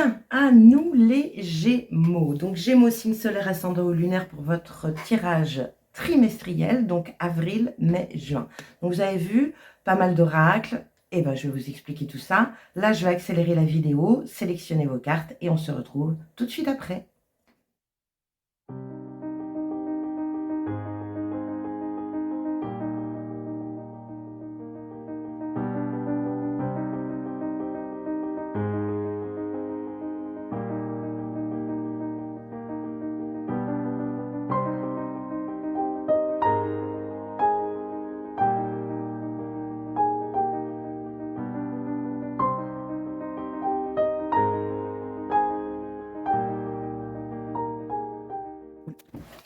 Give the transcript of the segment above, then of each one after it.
Bien, à nous les Gémeaux. Donc Gémeaux, signe solaire, ascendant ou lunaire pour votre tirage trimestriel, donc avril, mai, juin. Donc vous avez vu, pas mal d'oracles. Et ben, je vais vous expliquer tout ça. Là, je vais accélérer la vidéo, sélectionner vos cartes et on se retrouve tout de suite après.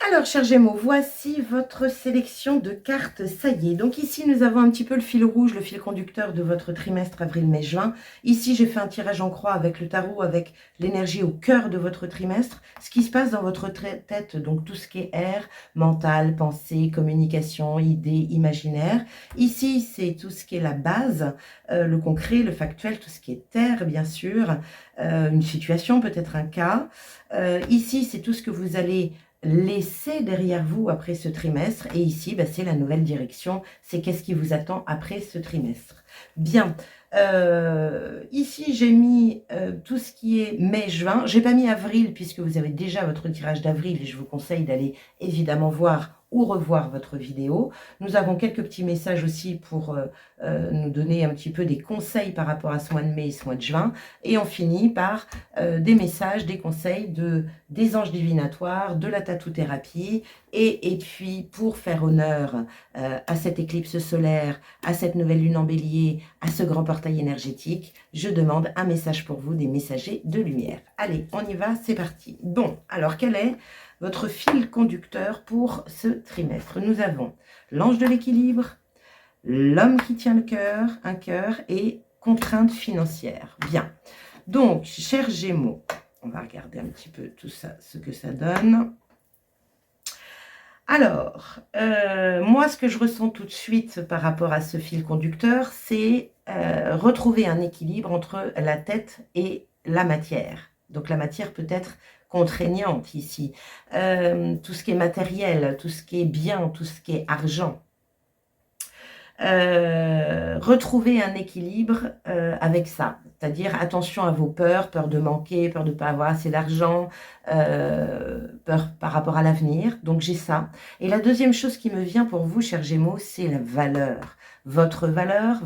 Alors, chers Gémeaux, voici votre sélection de cartes, ça y est. Donc ici, nous avons un petit peu le fil rouge, le fil conducteur de votre trimestre avril, mai, juin. Ici, j'ai fait un tirage en croix avec le tarot, avec l'énergie au cœur de votre trimestre. Ce qui se passe dans votre tête, donc tout ce qui est air, mental, pensée, communication, idées, imaginaire. Ici, c'est tout ce qui est la base, le concret, le factuel, tout ce qui est terre, bien sûr. Une situation, peut-être un cas. Ici, c'est tout ce que vous allez laissez derrière vous après ce trimestre. Et ici, bah, c'est la nouvelle direction. C'est qu'est-ce qui vous attend après ce trimestre. Bien. Ici, j'ai mis tout ce qui est mai-juin. J'ai pas mis avril puisque vous avez déjà votre tirage d'avril et je vous conseille d'aller évidemment voir ou revoir votre vidéo. Nous avons quelques petits messages aussi pour nous donner un petit peu des conseils par rapport à ce mois de mai et ce mois de juin. Et on finit par des messages, des conseils des anges divinatoires, de la tatou-thérapie. Et puis, pour faire honneur à cette éclipse solaire, à cette nouvelle lune en bélier, à ce grand portail énergétique, je demande un message pour vous, des messagers de lumière. Allez, on y va, c'est parti. Bon, alors quel est votre fil conducteur pour ce trimestre? Nous avons l'ange de l'équilibre, l'homme qui tient le cœur, un cœur et contrainte financière. Bien. Donc, chers Gémeaux, on va regarder un petit peu tout ça, ce que ça donne. Alors, moi, ce que je ressens tout de suite par rapport à ce fil conducteur, c'est retrouver un équilibre entre la tête et la matière. Donc, la matière peut être contraignante ici. Tout ce qui est matériel, tout ce qui est bien, tout ce qui est argent. Retrouver un équilibre avec ça, c'est-à-dire attention à vos peurs, peur de manquer, peur de ne pas avoir assez d'argent, peur par rapport à l'avenir, donc j'ai ça. Et la deuxième chose qui me vient pour vous, chers Gémeaux, c'est la valeur. Votre valeur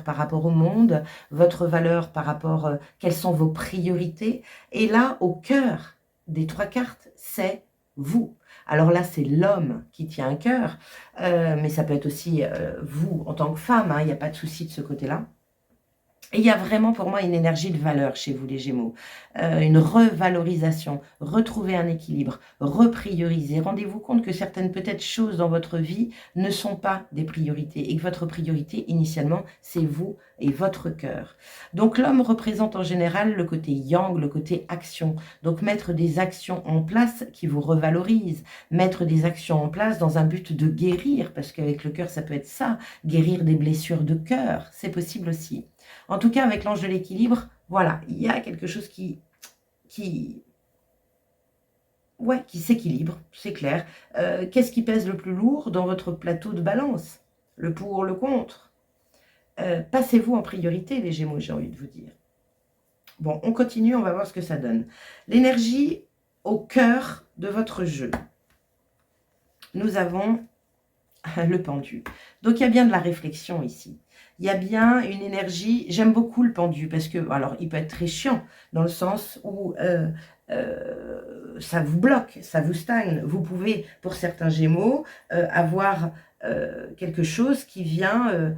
par rapport au monde, votre valeur par rapport, quelles sont vos priorités. Et là, au cœur des trois cartes, c'est vous. Alors là, c'est l'homme qui tient un cœur, mais ça peut être aussi vous en tant que femme, hein, il n'y a pas de souci de ce côté-là. Et il y a vraiment pour moi une énergie de valeur chez vous les Gémeaux, une revalorisation, retrouver un équilibre, reprioriser. Rendez-vous compte que certaines peut-être choses dans votre vie ne sont pas des priorités et que votre priorité initialement c'est vous et votre cœur. Donc l'homme représente en général le côté yang, le côté action. Donc mettre des actions en place qui vous revalorisent, mettre des actions en place dans un but de guérir, parce qu'avec le cœur ça peut être ça, guérir des blessures de cœur, c'est possible aussi. En tout cas, avec l'ange de l'équilibre, voilà, il y a quelque chose qui s'équilibre, c'est clair. Qu'est-ce qui pèse le plus lourd dans votre plateau de balance? Le pour, le contre. Passez-vous en priorité, les Gémeaux, j'ai envie de vous dire. Bon, on continue, on va voir ce que ça donne. L'énergie au cœur de votre jeu. Nous avons le pendu. Donc, il y a bien de la réflexion ici. Il y a bien une énergie, j'aime beaucoup le pendu, parce que, alors, il peut être très chiant, dans le sens où ça vous bloque, ça vous stagne. Vous pouvez, pour certains Gémeaux, avoir quelque chose qui vient,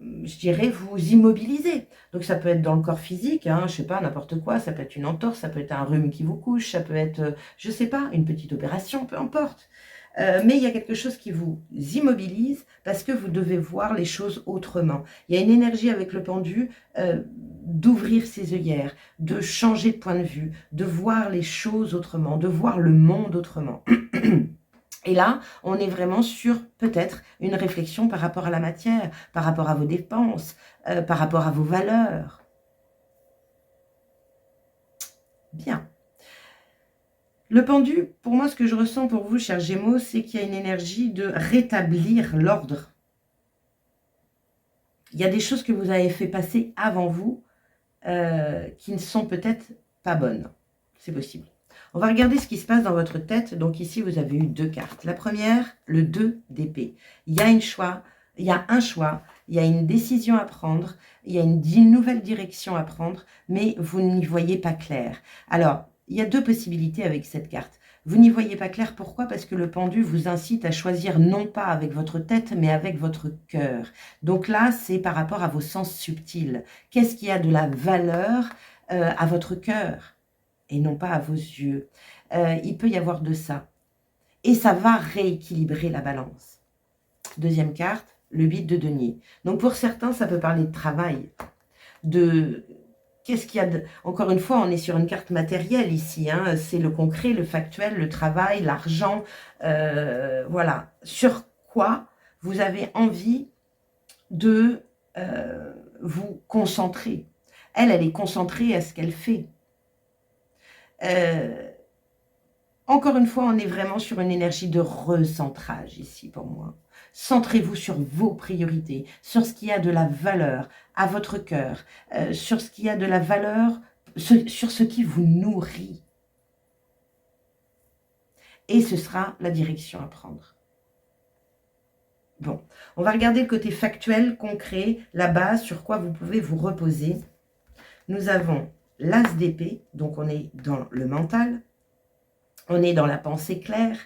je dirais, vous immobiliser. Donc, ça peut être dans le corps physique, hein, je sais pas, n'importe quoi, ça peut être une entorse, ça peut être un rhume qui vous couche, ça peut être, je sais pas, une petite opération, peu importe. Mais il y a quelque chose qui vous immobilise parce que vous devez voir les choses autrement. Il y a une énergie avec le pendu d'ouvrir ses œillères, de changer de point de vue, de voir les choses autrement, de voir le monde autrement. Et là, on est vraiment sur peut-être une réflexion par rapport à la matière, par rapport à vos dépenses, par rapport à vos valeurs. Bien. Le pendu, pour moi, ce que je ressens pour vous, chers Gémeaux, c'est qu'il y a une énergie de rétablir l'ordre. Il y a des choses que vous avez fait passer avant vous qui ne sont peut-être pas bonnes. C'est possible. On va regarder ce qui se passe dans votre tête. Donc ici, vous avez eu 2 cartes. La première, le 2 d'épée. Il y a un choix, il y a une décision à prendre, il y a une nouvelle direction à prendre, mais vous n'y voyez pas clair. Alors, il y a 2 possibilités avec cette carte. Vous n'y voyez pas clair, pourquoi? Parce que le pendu vous incite à choisir non pas avec votre tête, mais avec votre cœur. Donc là, c'est par rapport à vos sens subtils. Qu'est-ce qui a de la valeur à votre cœur et non pas à vos yeux? Il peut y avoir de ça. Et ça va rééquilibrer la balance. Deuxième carte, le 8 de denier. Donc pour certains, ça peut parler de travail, de... Qu'est-ce qu'il y a de... Encore une fois, on est sur une carte matérielle ici. Hein, c'est le concret, le factuel, le travail, l'argent. Voilà. Sur quoi vous avez envie de vous concentrer. Elle est concentrée à ce qu'elle fait. Encore une fois, on est vraiment sur une énergie de recentrage ici pour moi. Centrez-vous sur vos priorités, sur ce qui a de la valeur à votre cœur, sur ce qui a de la valeur, sur ce qui vous nourrit. Et ce sera la direction à prendre. Bon, on va regarder le côté factuel, concret, la base, sur quoi vous pouvez vous reposer. Nous avons l'as d'épée, donc on est dans le mental, on est dans la pensée claire.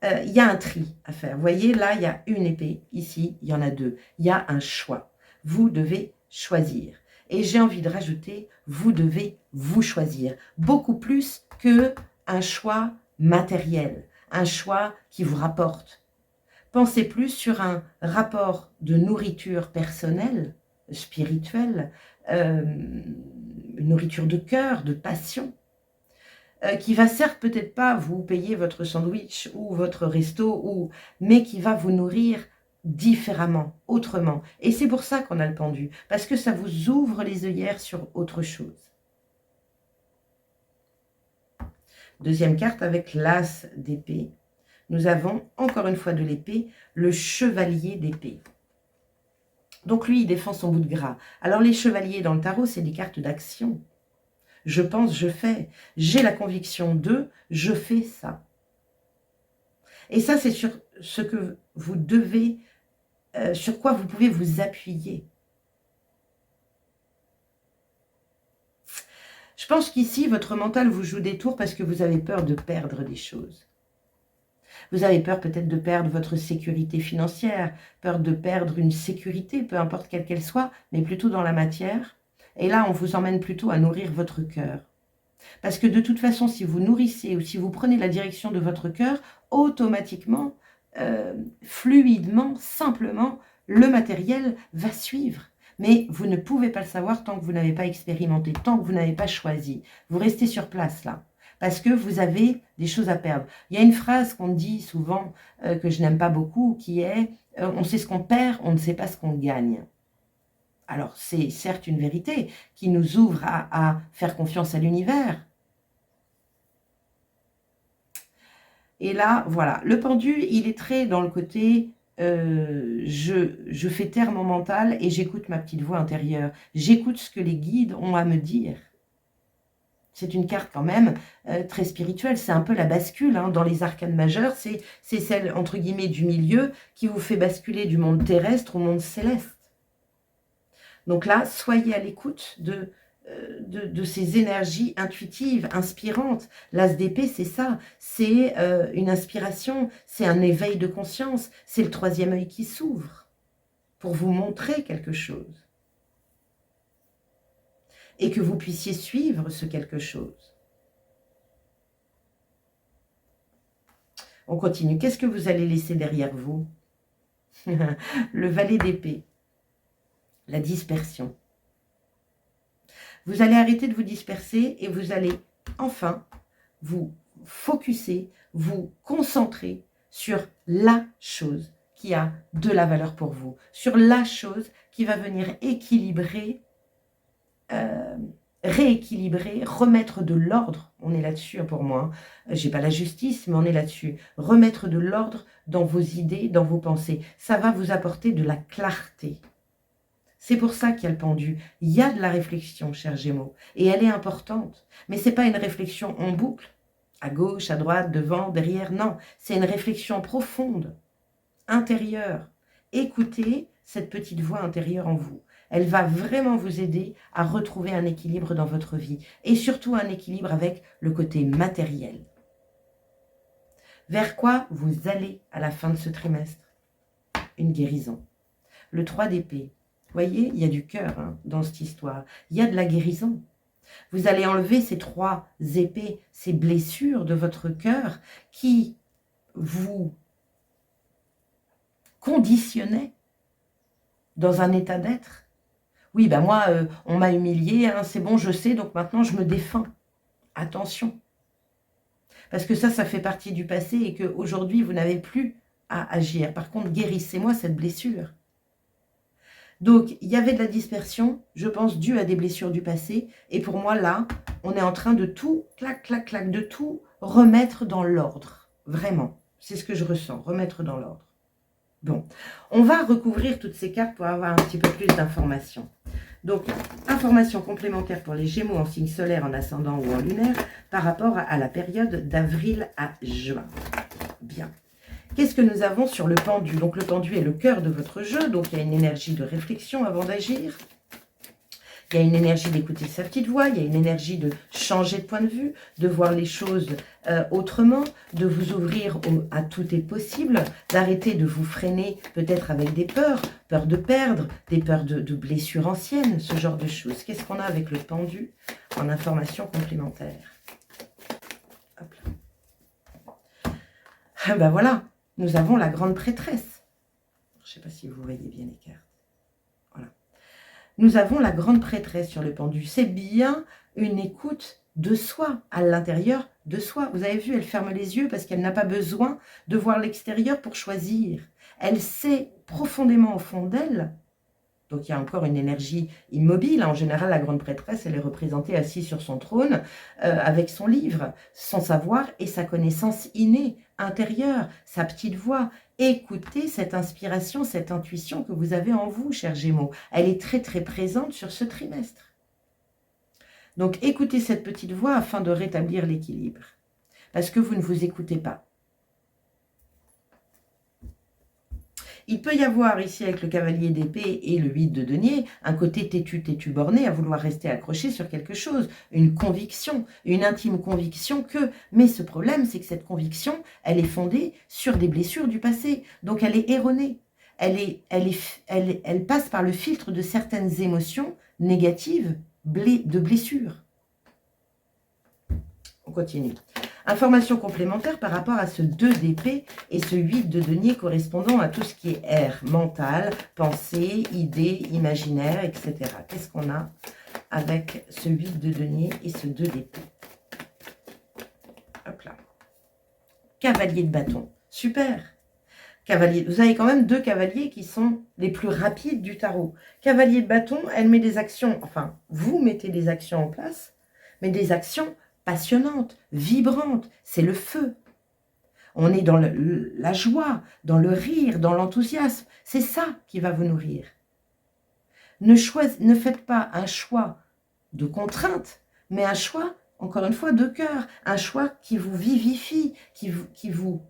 Il y a un tri à faire. Vous voyez, là, il y a une épée. Ici, il y en a 2. Il y a un choix. Vous devez choisir. Et j'ai envie de rajouter, vous devez vous choisir. Beaucoup plus qu'un choix matériel, un choix qui vous rapporte. Pensez plus sur un rapport de nourriture personnelle, spirituelle, une nourriture de cœur, de passion, qui va certes peut-être pas vous payer votre sandwich ou votre resto, mais qui va vous nourrir différemment, autrement. Et c'est pour ça qu'on a le pendu, parce que ça vous ouvre les œillères sur autre chose. Deuxième carte avec l'as d'épée. Nous avons, encore une fois de l'épée, le chevalier d'épée. Donc lui, il défend son bout de gras. Alors les chevaliers dans le tarot, c'est des cartes d'action. Je pense, je fais. J'ai la conviction de, je fais ça. Et ça, c'est sur ce que vous devez, sur quoi vous pouvez vous appuyer. Je pense qu'ici, votre mental vous joue des tours parce que vous avez peur de perdre des choses. Vous avez peur peut-être de perdre votre sécurité financière, peur de perdre une sécurité, peu importe quelle qu'elle soit, mais plutôt dans la matière. Et là, on vous emmène plutôt à nourrir votre cœur. Parce que de toute façon, si vous nourrissez ou si vous prenez la direction de votre cœur, automatiquement, fluidement, simplement, le matériel va suivre. Mais vous ne pouvez pas le savoir tant que vous n'avez pas expérimenté, tant que vous n'avez pas choisi. Vous restez sur place là, parce que vous avez des choses à perdre. Il y a une phrase qu'on dit souvent, que je n'aime pas beaucoup, qui est « on sait ce qu'on perd, on ne sait pas ce qu'on gagne ». Alors, c'est certes une vérité qui nous ouvre à faire confiance à l'univers. Et là, voilà, le pendu, il est très dans le côté je fais taire mon mental et j'écoute ma petite voix intérieure. J'écoute ce que les guides ont à me dire. C'est une carte quand même très spirituelle. C'est un peu la bascule hein, dans les arcanes majeures. C'est celle, entre guillemets, du milieu qui vous fait basculer du monde terrestre au monde céleste. Donc là, soyez à l'écoute de ces énergies intuitives, inspirantes. L'as d'épée, c'est ça. C'est une inspiration, c'est un éveil de conscience. C'est le troisième œil qui s'ouvre pour vous montrer quelque chose. Et que vous puissiez suivre ce quelque chose. On continue. Qu'est-ce que vous allez laisser derrière vous? Le valet d'épée. La dispersion. Vous allez arrêter de vous disperser et vous allez enfin vous focuser, vous concentrer sur la chose qui a de la valeur pour vous, sur la chose qui va venir équilibrer rééquilibrer, remettre de l'ordre, on est là-dessus pour moi, hein. J'ai pas la justice, mais on est là-dessus. Remettre de l'ordre dans vos idées, dans vos pensées. Ça va vous apporter de la clarté. C'est pour ça qu'il y a le pendu. Il y a de la réflexion, cher Gémeaux, et elle est importante. Mais ce n'est pas une réflexion en boucle, à gauche, à droite, devant, derrière, non. C'est une réflexion profonde, intérieure. Écoutez cette petite voix intérieure en vous. Elle va vraiment vous aider à retrouver un équilibre dans votre vie, et surtout un équilibre avec le côté matériel. Vers quoi vous allez à la fin de ce trimestre? Une guérison. Le 3 d'épée. Vous voyez, il y a du cœur hein, dans cette histoire. Il y a de la guérison. Vous allez enlever ces 3 épées, ces blessures de votre cœur qui vous conditionnaient dans un état d'être. Oui, ben moi, on m'a humilié, hein, c'est bon, je sais, donc maintenant je me défends. Attention. Parce que ça fait partie du passé et qu'aujourd'hui, vous n'avez plus à agir. Par contre, guérissez-moi cette blessure. Donc, il y avait de la dispersion, je pense, due à des blessures du passé. Et pour moi, là, on est en train de tout, clac, clac, clac, de tout remettre dans l'ordre. Vraiment, c'est ce que je ressens, remettre dans l'ordre. Bon, on va recouvrir toutes ces cartes pour avoir un petit peu plus d'informations. Donc, informations complémentaires pour les Gémeaux en signe solaire, en ascendant ou en lunaire, par rapport à la période d'avril à juin. Bien. Qu'est-ce que nous avons sur le pendu? Donc, le pendu est le cœur de votre jeu, donc il y a une énergie de réflexion avant d'agir. Il y a une énergie d'écouter sa petite voix, il y a une énergie de changer de point de vue, de voir les choses autrement, de vous ouvrir à tout est possible, d'arrêter de vous freiner peut-être avec des peurs, peur de perdre, des peurs de blessures anciennes, ce genre de choses. Qu'est-ce qu'on a avec le pendu en information complémentaire? Hop là. Ah ben voilà, nous avons la grande prêtresse. Je ne sais pas si vous voyez bien les cartes. Voilà. Nous avons la grande prêtresse sur le pendu. C'est bien une écoute de soi, à l'intérieur de soi. Vous avez vu, elle ferme les yeux parce qu'elle n'a pas besoin de voir l'extérieur pour choisir. Elle sait profondément au fond d'elle. Donc il y a encore une énergie immobile. En général, la grande prêtresse, elle est représentée assise sur son trône avec son livre, son savoir et sa connaissance innée, intérieure, sa petite voix. Écoutez cette inspiration, cette intuition que vous avez en vous, chers Gémeaux. Elle est très très présente sur ce trimestre. Donc écoutez cette petite voix afin de rétablir l'équilibre. Parce que vous ne vous écoutez pas. Il peut y avoir ici avec le cavalier d'épée et le 8 de denier un côté têtu, borné à vouloir rester accroché sur quelque chose, une conviction, une intime conviction que... Mais ce problème, c'est que cette conviction, elle est fondée sur des blessures du passé. Donc elle est erronée. Elle passe par le filtre de certaines émotions négatives de blessures. On continue. Information complémentaire par rapport à ce 2 d'épée et ce 8 de denier correspondant à tout ce qui est air, mental, pensée, idée, imaginaire, etc. Qu'est-ce qu'on a avec ce 8 de denier et ce 2 d'épée? Hop là. Cavalier de bâton. Super. Cavalier. Vous avez quand même 2 cavaliers qui sont les plus rapides du tarot. Cavalier de bâton, elle met des actions, enfin, vous mettez des actions en place, mais des actions passionnante, vibrante, c'est le feu. On est dans la joie, dans le rire, dans l'enthousiasme. C'est ça qui va vous nourrir. Ne faites pas un choix de contrainte, mais un choix, encore une fois, de cœur. Un choix qui vous vivifie, qui vous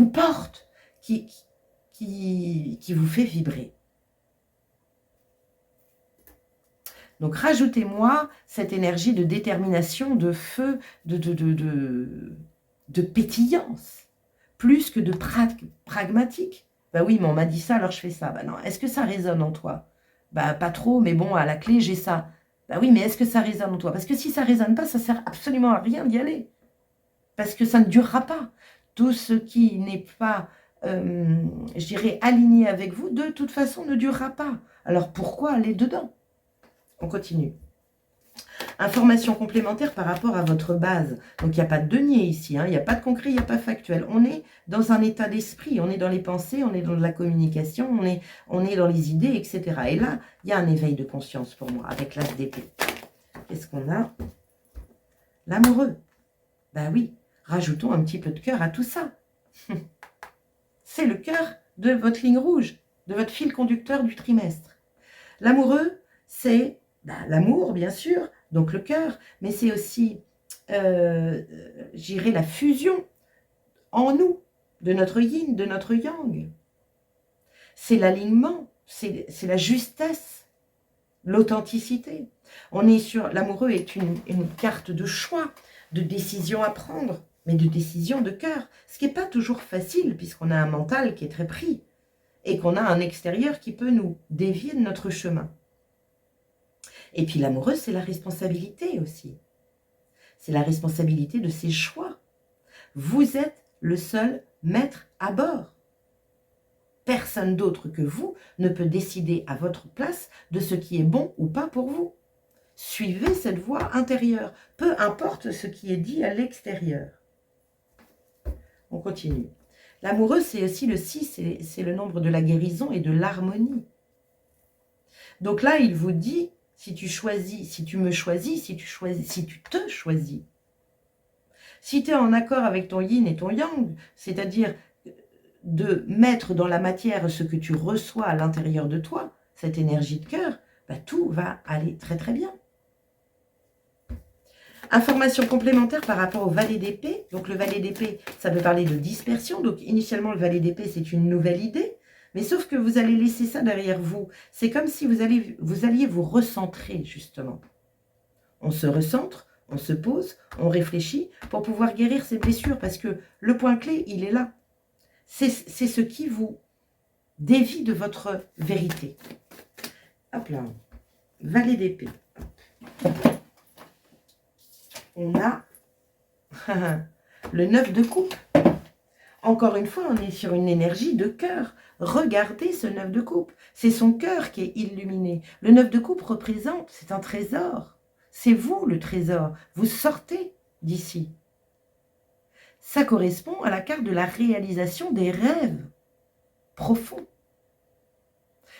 porte, qui vous fait vibrer. Donc, rajoutez-moi cette énergie de détermination, de feu, de pétillance, plus que de pragmatique. Bah oui, mais on m'a dit ça, alors je fais ça. Bah non, est-ce que ça résonne en toi? Bah pas trop, mais bon, à la clé, j'ai ça. Bah oui, mais est-ce que ça résonne en toi? Parce que si ça ne résonne pas, ça ne sert absolument à rien d'y aller. Parce que ça ne durera pas. Tout ce qui n'est pas, je dirais, aligné avec vous, de toute façon, ne durera pas. Alors pourquoi aller dedans? On continue. Information complémentaire par rapport à votre base. Donc, il n'y a pas de denier ici, hein, il n'y a pas de concret, il n'y a pas factuel. On est dans un état d'esprit, on est dans les pensées, on est dans la communication, on est dans les idées, etc. Et là, il y a un éveil de conscience pour moi, avec l'as d'épée. qu'est-ce qu'on a? L'amoureux. Ben oui, rajoutons un petit peu de cœur à tout ça. C'est le cœur de votre ligne rouge, de votre fil conducteur du trimestre. L'amoureux, c'est l'amour, bien sûr, donc le cœur, mais c'est aussi, j'irais, la fusion en nous, de notre yin, de notre yang. C'est l'alignement, c'est la justesse, l'authenticité. On est sur, l'amoureux est une carte de choix, de décision à prendre, mais de décision de cœur, ce qui n'est pas toujours facile, puisqu'on a un mental qui est très pris, et qu'on a un extérieur qui peut nous dévier de notre chemin. Et puis l'amoureux, c'est la responsabilité aussi. C'est la responsabilité de ses choix. Vous êtes le seul maître à bord. Personne d'autre que vous ne peut décider à votre place de ce qui est bon ou pas pour vous. Suivez cette voie intérieure, peu importe ce qui est dit à l'extérieur. On continue. L'amoureux, c'est aussi le 6, c'est le nombre de la guérison et de l'harmonie. Donc là, il vous dit, si tu choisis, si tu me choisis, si tu te choisis, si tu es en accord avec ton yin et ton yang, c'est-à-dire de mettre dans la matière ce que tu reçois à l'intérieur de toi, cette énergie de cœur, tout va aller très très bien. Information complémentaire par rapport au valet d'épée. Donc le valet d'épée, ça peut parler de dispersion. Donc initialement, le valet d'épée, c'est une nouvelle idée. Mais sauf que vous allez laisser ça derrière vous. C'est comme si vous alliez vous recentrer, justement. On se recentre, on se pose, on réfléchit pour pouvoir guérir ses blessures. Parce que le point clé, il est là. C'est ce qui vous dévie de votre vérité. Hop là. Valet d'épée. On a le 9 de coupe. Encore une fois, on est sur une énergie de cœur. Regardez ce 9 de coupe. C'est son cœur qui est illuminé. Le 9 de coupe représente, c'est un trésor. C'est vous le trésor. Vous sortez d'ici. Ça correspond à la carte de la réalisation des rêves profonds.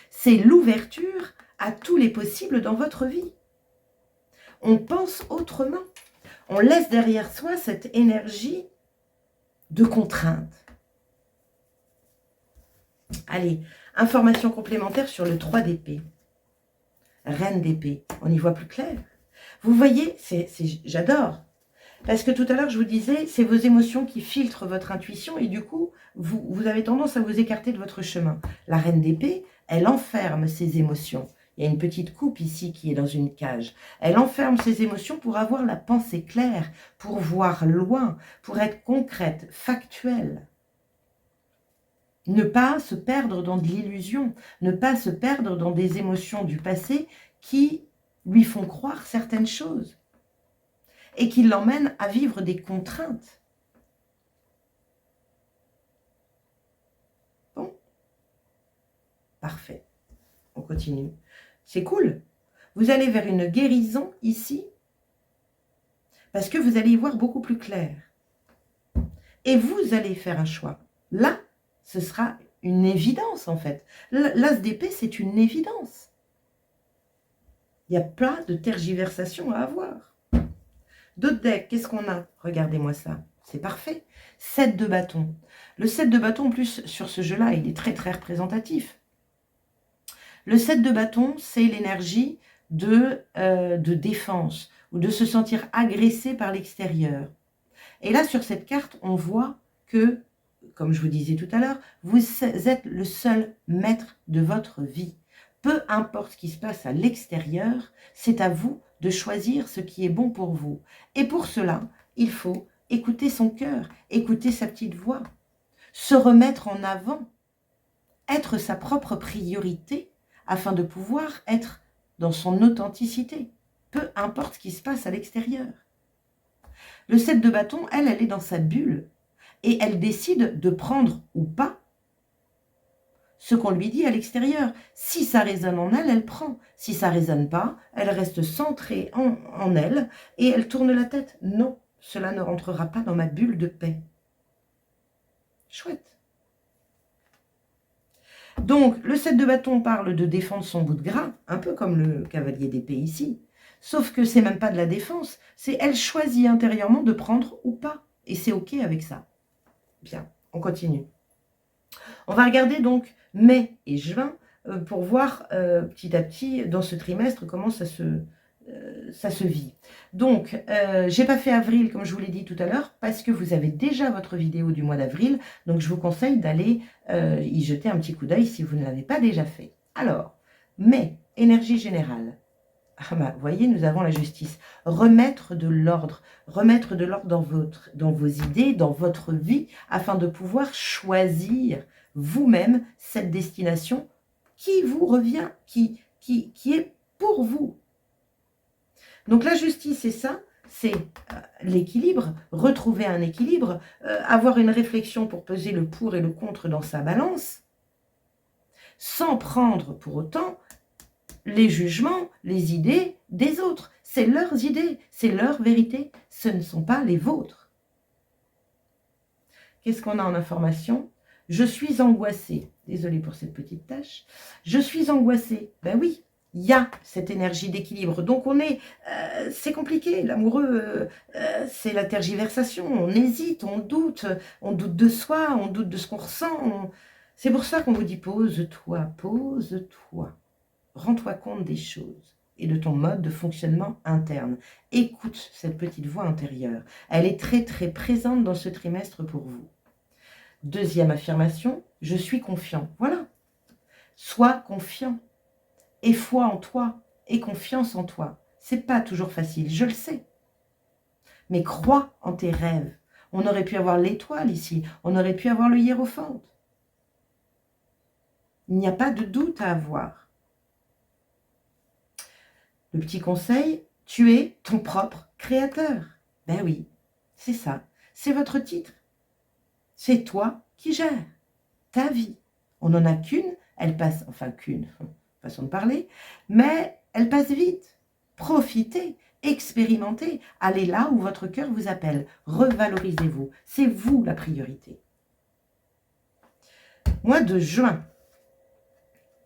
C'est l'ouverture à tous les possibles dans votre vie. On pense autrement. On laisse derrière soi cette énergie de contrainte. Allez, information complémentaire sur le 3 d'épée. Reine d'épée, on y voit plus clair. Vous voyez, j'adore. Parce que tout à l'heure, je vous disais, c'est vos émotions qui filtrent votre intuition et du coup, vous avez tendance à vous écarter de votre chemin. La reine d'épée, elle enferme ses émotions. Il y a une petite coupe ici qui est dans une cage. Elle enferme ses émotions pour avoir la pensée claire, pour voir loin, pour être concrète, factuelle. Ne pas se perdre dans de l'illusion, ne pas se perdre dans des émotions du passé qui lui font croire certaines choses et qui l'emmènent à vivre des contraintes. Bon, parfait. On continue. C'est cool. Vous allez vers une guérison ici parce que vous allez y voir beaucoup plus clair. Et vous allez faire un choix. Là, ce sera une évidence en fait. L'as d'épée, c'est une évidence. Il n'y a pas de tergiversation à avoir. D'autres decks, qu'est-ce qu'on a? Regardez-moi ça. C'est parfait. 7 de bâton. Le 7 de bâton, en plus, sur ce jeu-là, il est très très représentatif. Le 7 de bâton, c'est l'énergie de défense ou de se sentir agressé par l'extérieur. Et là, sur cette carte, on voit que, comme je vous disais tout à l'heure, vous êtes le seul maître de votre vie. Peu importe ce qui se passe à l'extérieur, c'est à vous de choisir ce qui est bon pour vous. Et pour cela, il faut écouter son cœur, écouter sa petite voix, se remettre en avant, être sa propre priorité afin de pouvoir être dans son authenticité, peu importe ce qui se passe à l'extérieur. Le 7 de bâton, elle est dans sa bulle et elle décide de prendre ou pas ce qu'on lui dit à l'extérieur. Si ça résonne en elle, elle prend. Si ça ne résonne pas, elle reste centrée en elle et elle tourne la tête. Non, cela ne rentrera pas dans ma bulle de paix. Chouette. Donc, le 7 de bâton parle de défendre son bout de gras, un peu comme le cavalier d'épée ici. Sauf que c'est même pas de la défense, c'est elle choisit intérieurement de prendre ou pas. Et c'est OK avec ça. Bien, on continue. On va regarder donc mai et juin pour voir petit à petit dans ce trimestre comment ça se vit. Donc, j'ai pas fait avril comme je vous l'ai dit tout à l'heure parce que vous avez déjà votre vidéo du mois d'avril. Donc, je vous conseille d'aller y jeter un petit coup d'œil si vous ne l'avez pas déjà fait. Alors, mai, énergie générale. Ah bah, vous voyez, nous avons la justice. Remettre de l'ordre dans vos idées, dans votre vie, afin de pouvoir choisir vous-même cette destination qui vous revient, qui est pour vous. Donc la justice, c'est ça, c'est l'équilibre, retrouver un équilibre, avoir une réflexion pour peser le pour et le contre dans sa balance, sans prendre pour autant les jugements, les idées des autres. C'est leurs idées, c'est leur vérité, ce ne sont pas les vôtres. Qu'est-ce qu'on a en information? Je suis angoissée. Désolée pour cette petite tâche. Je suis angoissée. Ben oui, il y a cette énergie d'équilibre. Donc on est, c'est compliqué. L'amoureux, c'est la tergiversation. On hésite, on doute de soi, on doute de ce qu'on ressent. C'est pour ça qu'on vous dit pose-toi, pose-toi. Rends-toi compte des choses et de ton mode de fonctionnement interne. Écoute cette petite voix intérieure. Elle est très très présente dans ce trimestre pour vous. Deuxième affirmation, je suis confiant. Voilà. Sois confiant. Aie foi en toi. Aie confiance en toi. C'est pas toujours facile, je le sais. Mais crois en tes rêves. On aurait pu avoir l'étoile ici. On aurait pu avoir le hiérophante. Il n'y a pas de doute à avoir. Le petit conseil, tu es ton propre créateur. Ben oui, c'est ça. C'est votre titre. C'est toi qui gères ta vie. On n'en a qu'une, elle passe, enfin qu'une, façon de parler, mais elle passe vite. Profitez, expérimentez, allez là où votre cœur vous appelle. Revalorisez-vous. C'est vous la priorité. Mois de juin.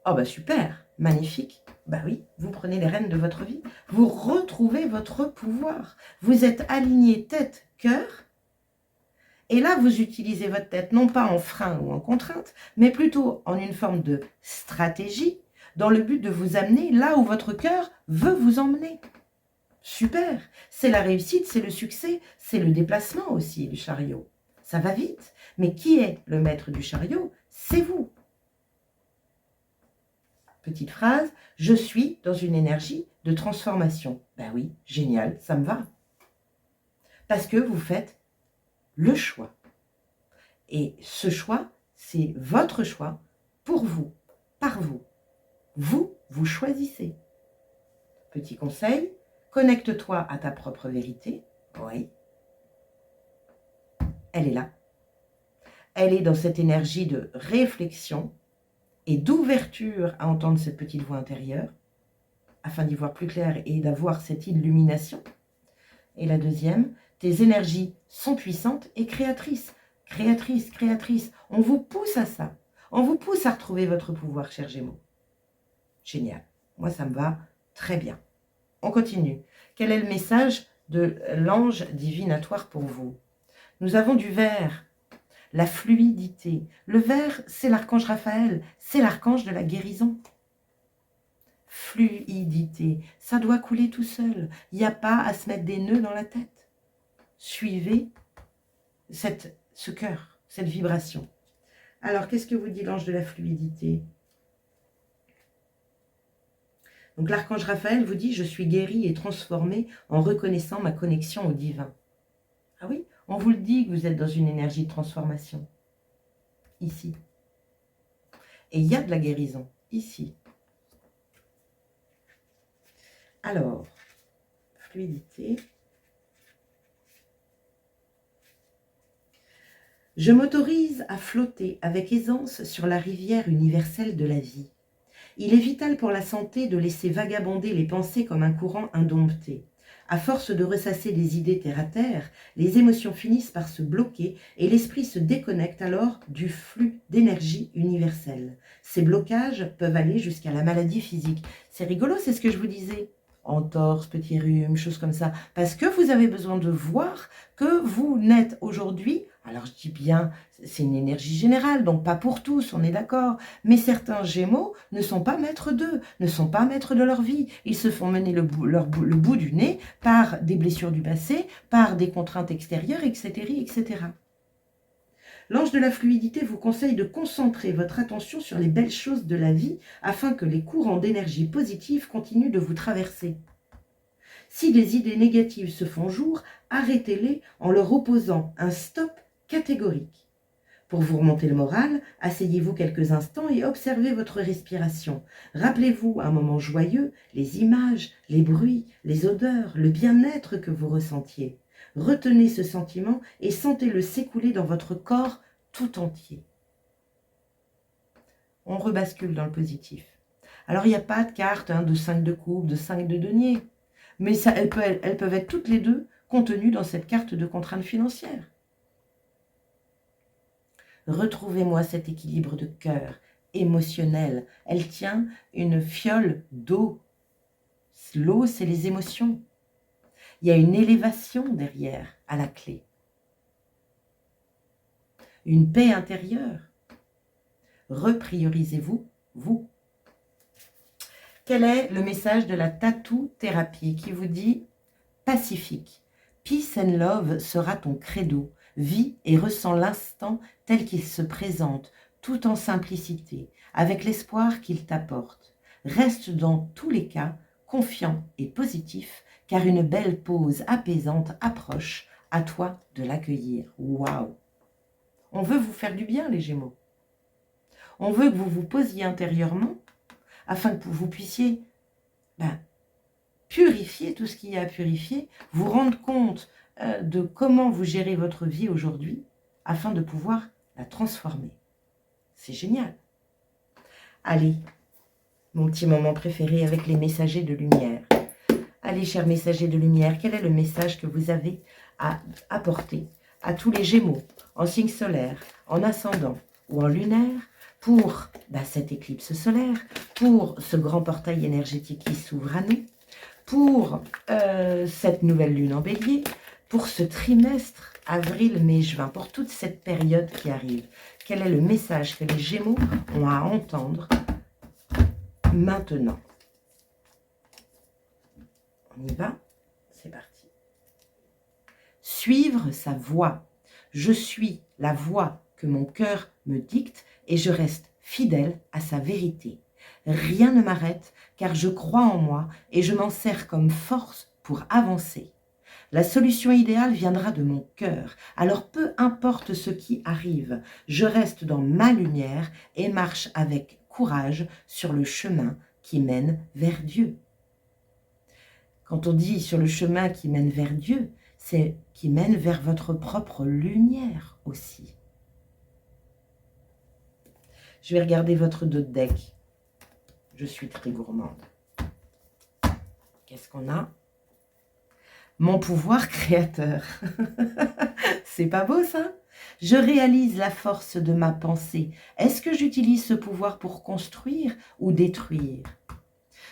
Oh bah super, magnifique. Bah oui, vous prenez les rênes de votre vie. Vous retrouvez votre pouvoir. Vous êtes aligné tête, cœur. Et là, vous utilisez votre tête non pas en frein ou en contrainte, mais plutôt en une forme de stratégie dans le but de vous amener là où votre cœur veut vous emmener. Super, c'est la réussite, c'est le succès, c'est le déplacement aussi du chariot. Ça va vite, mais qui est le maître du chariot? C'est vous. Petite phrase, je suis dans une énergie de transformation. Ben oui, génial, ça me va. Parce que vous faites le choix. Et ce choix, c'est votre choix pour vous, par vous. Vous, vous choisissez. Petit conseil, connecte-toi à ta propre vérité. Oui. Elle est là. Elle est dans cette énergie de réflexion et d'ouverture à entendre cette petite voix intérieure, afin d'y voir plus clair et d'avoir cette illumination. Et la deuxième, tes énergies sont puissantes et créatrices. Créatrices, créatrices. On vous pousse à ça. On vous pousse à retrouver votre pouvoir, chers Gémeaux. Génial. Moi, ça me va très bien. On continue. Quel est le message de l'ange divinatoire pour vous? Nous avons du vert. La fluidité. Le vert, c'est l'archange Raphaël, c'est l'archange de la guérison. Fluidité, ça doit couler tout seul. Il n'y a pas à se mettre des nœuds dans la tête. Suivez ce cœur, cette vibration. Alors, qu'est-ce que vous dit l'ange de la fluidité? Donc, l'archange Raphaël vous dit « Je suis guéri et transformé en reconnaissant ma connexion au divin. » Ah oui, on vous le dit que vous êtes dans une énergie de transformation. Ici. Et il y a de la guérison. Ici. Alors, fluidité. Je m'autorise à flotter avec aisance sur la rivière universelle de la vie. Il est vital pour la santé de laisser vagabonder les pensées comme un courant indompté. À force de ressasser des idées terre à terre, les émotions finissent par se bloquer et l'esprit se déconnecte alors du flux d'énergie universelle. Ces blocages peuvent aller jusqu'à la maladie physique. C'est rigolo, c'est ce que je vous disais. entorse, petit rhume, choses comme ça, parce que vous avez besoin de voir que vous n'êtes aujourd'hui, alors je dis bien, c'est une énergie générale, donc pas pour tous, on est d'accord, mais certains Gémeaux ne sont pas maîtres d'eux, ne sont pas maîtres de leur vie, ils se font mener le bout du nez par des blessures du passé, par des contraintes extérieures, etc., etc. L'ange de la fluidité vous conseille de concentrer votre attention sur les belles choses de la vie afin que les courants d'énergie positive continuent de vous traverser. Si des idées négatives se font jour, arrêtez-les en leur opposant un stop catégorique. Pour vous remonter le moral, asseyez-vous quelques instants et observez votre respiration. Rappelez-vous un moment joyeux, les images, les bruits, les odeurs, le bien-être que vous ressentiez. Retenez ce sentiment et sentez-le s'écouler dans votre corps tout entier. On rebascule dans le positif. Alors, il n'y a pas de carte de 5 de coupe, de 5 de denier, mais ça, elles peuvent être toutes les deux contenues dans cette carte de contrainte financière. Retrouvez-moi cet équilibre de cœur émotionnel. Elle tient une fiole d'eau. L'eau, c'est les émotions. Il y a une élévation derrière, à la clé. Une paix intérieure. Repriorisez-vous, vous. Quel est le message de la tattoo-thérapie qui vous dit « Pacifique, peace and love sera ton credo. Vis et ressens l'instant tel qu'il se présente, tout en simplicité, avec l'espoir qu'il t'apporte. Reste dans tous les cas confiant et positif, car une belle pause apaisante approche, à toi de l'accueillir. » Waouh! On veut vous faire du bien, les Gémeaux. On veut que vous vous posiez intérieurement afin que vous puissiez purifier tout ce qu'il y a à purifier, vous rendre compte de comment vous gérez votre vie aujourd'hui afin de pouvoir la transformer. C'est génial. Allez, mon petit moment préféré avec les messagers de lumière. Allez, chers messagers de lumière, quel est le message que vous avez à apporter à tous les Gémeaux, en signe solaire, en ascendant ou en lunaire, pour cette éclipse solaire, pour ce grand portail énergétique qui s'ouvre à nous, pour cette nouvelle lune en bélier, pour ce trimestre, avril, mai, juin, pour toute cette période qui arrive. Quel est le message que les Gémeaux ont à entendre maintenant? On y va? C'est parti. Suivre sa voie. Je suis la voie que mon cœur me dicte et je reste fidèle à sa vérité. Rien ne m'arrête car je crois en moi et je m'en sers comme force pour avancer. La solution idéale viendra de mon cœur, alors peu importe ce qui arrive, je reste dans ma lumière et marche avec courage sur le chemin qui mène vers Dieu. Quand on dit sur le chemin qui mène vers Dieu, c'est qui mène vers votre propre lumière aussi. Je vais regarder votre dos de deck. Je suis très gourmande. Qu'est-ce qu'on a? Mon pouvoir créateur. C'est pas beau ça? Je réalise la force de ma pensée. Est-ce que j'utilise ce pouvoir pour construire ou détruire?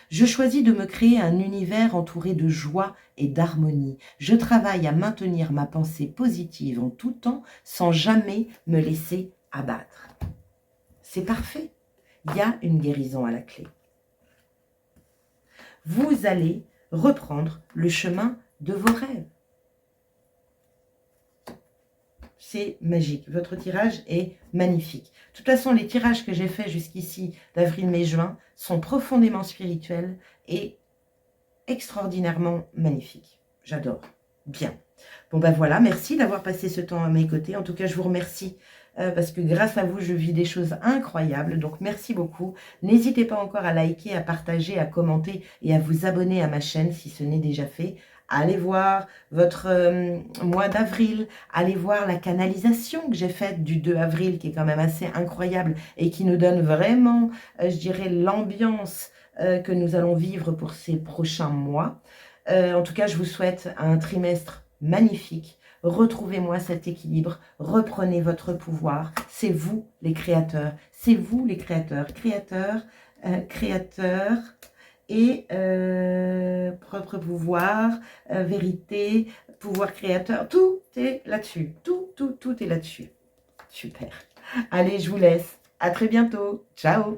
Je choisis de me créer un univers entouré de joie et d'harmonie. Je travaille à maintenir ma pensée positive en tout temps sans jamais me laisser abattre. C'est parfait. Il y a une guérison à la clé. Vous allez reprendre le chemin de vos rêves. C'est magique. Votre tirage est magnifique. De toute façon, les tirages que j'ai faits jusqu'ici, d'avril, mai, juin, sont profondément spirituels et extraordinairement magnifiques. J'adore. Bien. Bon ben voilà, merci d'avoir passé ce temps à mes côtés. En tout cas, je vous remercie parce que grâce à vous, je vis des choses incroyables. Donc, merci beaucoup. N'hésitez pas encore à liker, à partager, à commenter et à vous abonner à ma chaîne si ce n'est déjà fait. Allez voir votre mois d'avril, allez voir la canalisation que j'ai faite du 2 avril, qui est quand même assez incroyable et qui nous donne vraiment, je dirais, l'ambiance que nous allons vivre pour ces prochains mois. En tout cas, je vous souhaite un trimestre magnifique. Retrouvez-moi cet équilibre, reprenez votre pouvoir. C'est vous les créateurs, c'est vous les créateurs. Créateurs, créateurs et propre pouvoir, vérité, pouvoir créateur, tout est là-dessus. Tout est là-dessus. Super. Allez, je vous laisse. À très bientôt. Ciao.